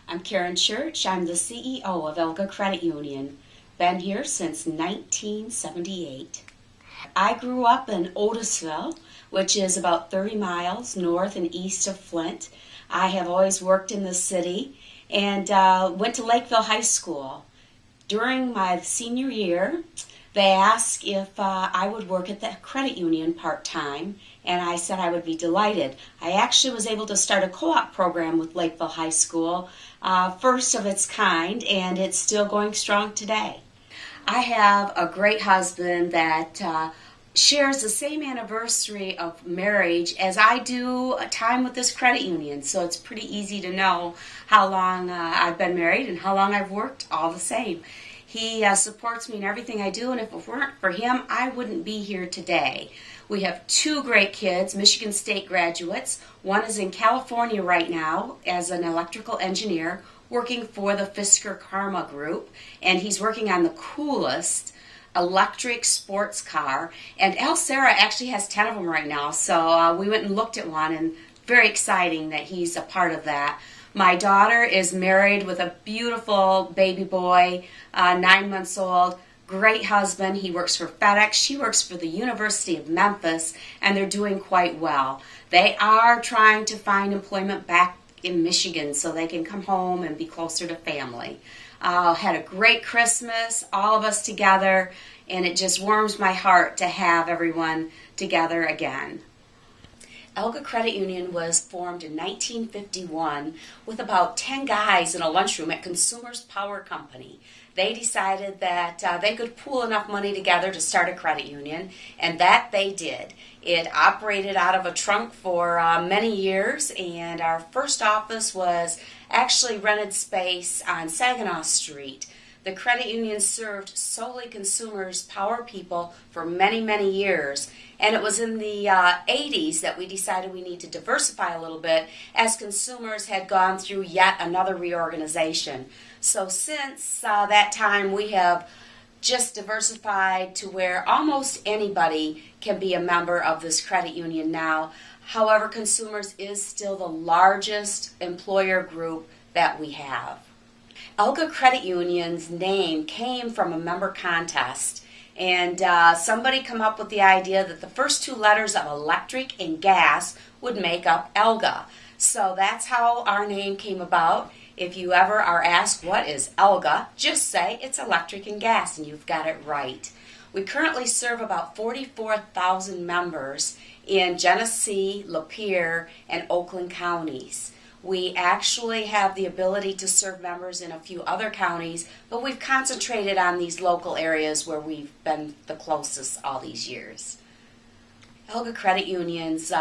I'm Karen Church. I'm the CEO of ELGA Credit Union. Been here since 1978. I grew up in Otisville, which is about 30 miles north and east of Flint. I have always worked in the city and went to Lakeville High School. During my senior year, they asked if I would work at the credit union part-time, and I said I would be delighted. I actually was able to start a co-op program with Lakeville High School, first of its kind, and it's still going strong today. I have a great husband that shares the same anniversary of marriage as I do a time with this credit union, so it's pretty easy to know how long I've been married and how long I've worked, all the same. He supports me in everything I do, and if it weren't for him, I wouldn't be here today. We have two great kids, Michigan State graduates. One is in California right now as an electrical engineer working for the Fisker Karma Group, and he's working on the coolest electric sports car. And El Sarah actually has 10 of them right now, so we went and looked at one, and very exciting that he's a part of that. My daughter is married with a beautiful baby boy, 9 months old. Great husband. He works for FedEx. She works for the University of Memphis, and they're doing quite well. They are trying to find employment back in Michigan so they can come home and be closer to family. Had a great Christmas, all of us together, and it just warms my heart to have everyone together again. ELGA Credit Union was formed in 1951 with about 10 guys in a lunchroom at Consumers Power Company. They decided that they could pool enough money together to start a credit union, and that they did. It operated out of a trunk for many years, and our first office was actually rented space on Saginaw Street. The credit union served solely Consumers Power people for many, many years. And it was in the 80s that we decided we need to diversify a little bit as Consumers had gone through yet another reorganization. So since that time, we have just diversified to where almost anybody can be a member of this credit union now. However, Consumers is still the largest employer group that we have. ELGA Credit Union's name came from a member contest, and somebody come up with the idea that the first two letters of electric and gas would make up ELGA. So that's how our name came about. If you ever are asked what is ELGA, just say it's electric and gas, and you've got it right. We currently serve about 44,000 members in Genesee, Lapeer, and Oakland counties. We actually have the ability to serve members in a few other counties, but we've concentrated on these local areas where we've been the closest all these years. ELGA Credit Unions,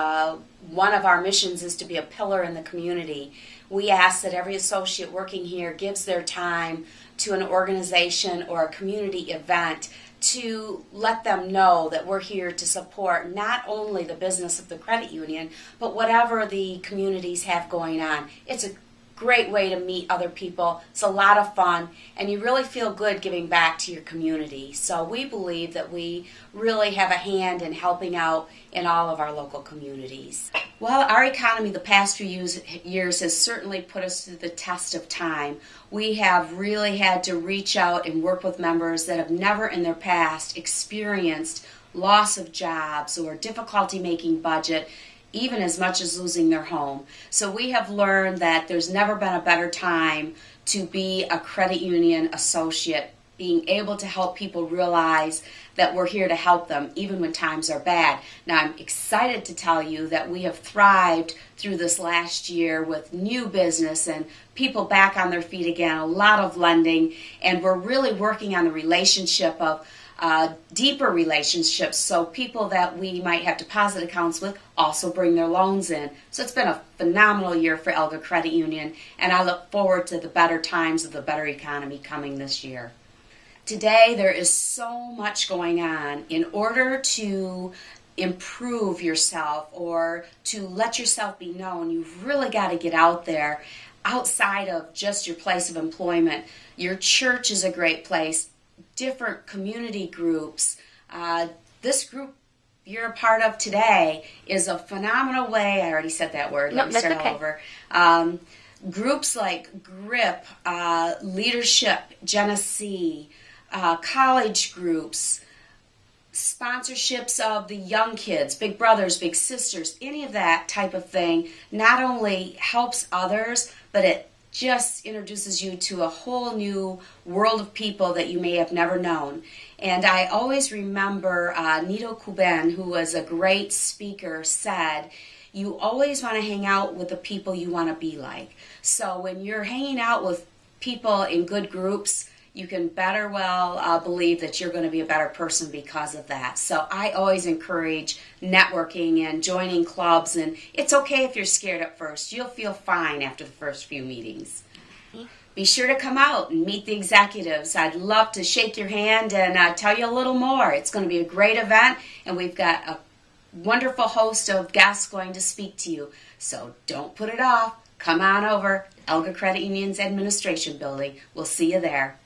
one of our missions is to be a pillar in the community. We ask that every associate working here gives their time to an organization or a community event to let them know that we're here to support not only the business of the credit union, but whatever the communities have going on. It's a great way to meet other people. It's a lot of fun, and you really feel good giving back to your community. So we believe that we really have a hand in helping out in all of our local communities. Well, our economy the past few years has certainly put us through the test of time. We have really had to reach out and work with members that have never in their past experienced loss of jobs or difficulty making budget, even as much as losing their home. So we have learned that there's never been a better time to be a credit union associate, being able to help people realize that we're here to help them even when times are bad. Now, I'm excited to tell you that we have thrived through this last year with new business and people back on their feet again, a lot of lending, and we're really working on the relationship of deeper relationships, so people that we might have deposit accounts with also bring their loans in. So it's been a phenomenal year for ELGA Credit Union, and I look forward to the better times of the better economy coming this year. Today there is so much going on. In order to improve yourself or to let yourself be known, you've really got to get out there outside of just your place of employment. Your church is a great place. Different community groups. This group you're a part of today is a phenomenal way. I already said that word. Let me start all over. Groups like G.R.Y.P, Leadership Genesee, college groups, sponsorships of the young kids, big brothers, big sisters, any of that type of thing not only helps others, but it just introduces you to a whole new world of people that you may have never known. And I always remember Nido Kuben, who was a great speaker, said, you always want to hang out with the people you want to be like. So when you're hanging out with people in good groups, you can better believe that you're going to be a better person because of that. So I always encourage networking and joining clubs, and it's okay if you're scared at first. You'll feel fine after the first few meetings. Be sure to come out and meet the executives. I'd love to shake your hand and tell you a little more. It's going to be a great event, and we've got a wonderful host of guests going to speak to you. So don't put it off. Come on over, ELGA Credit Union's Administration Building. We'll see you there.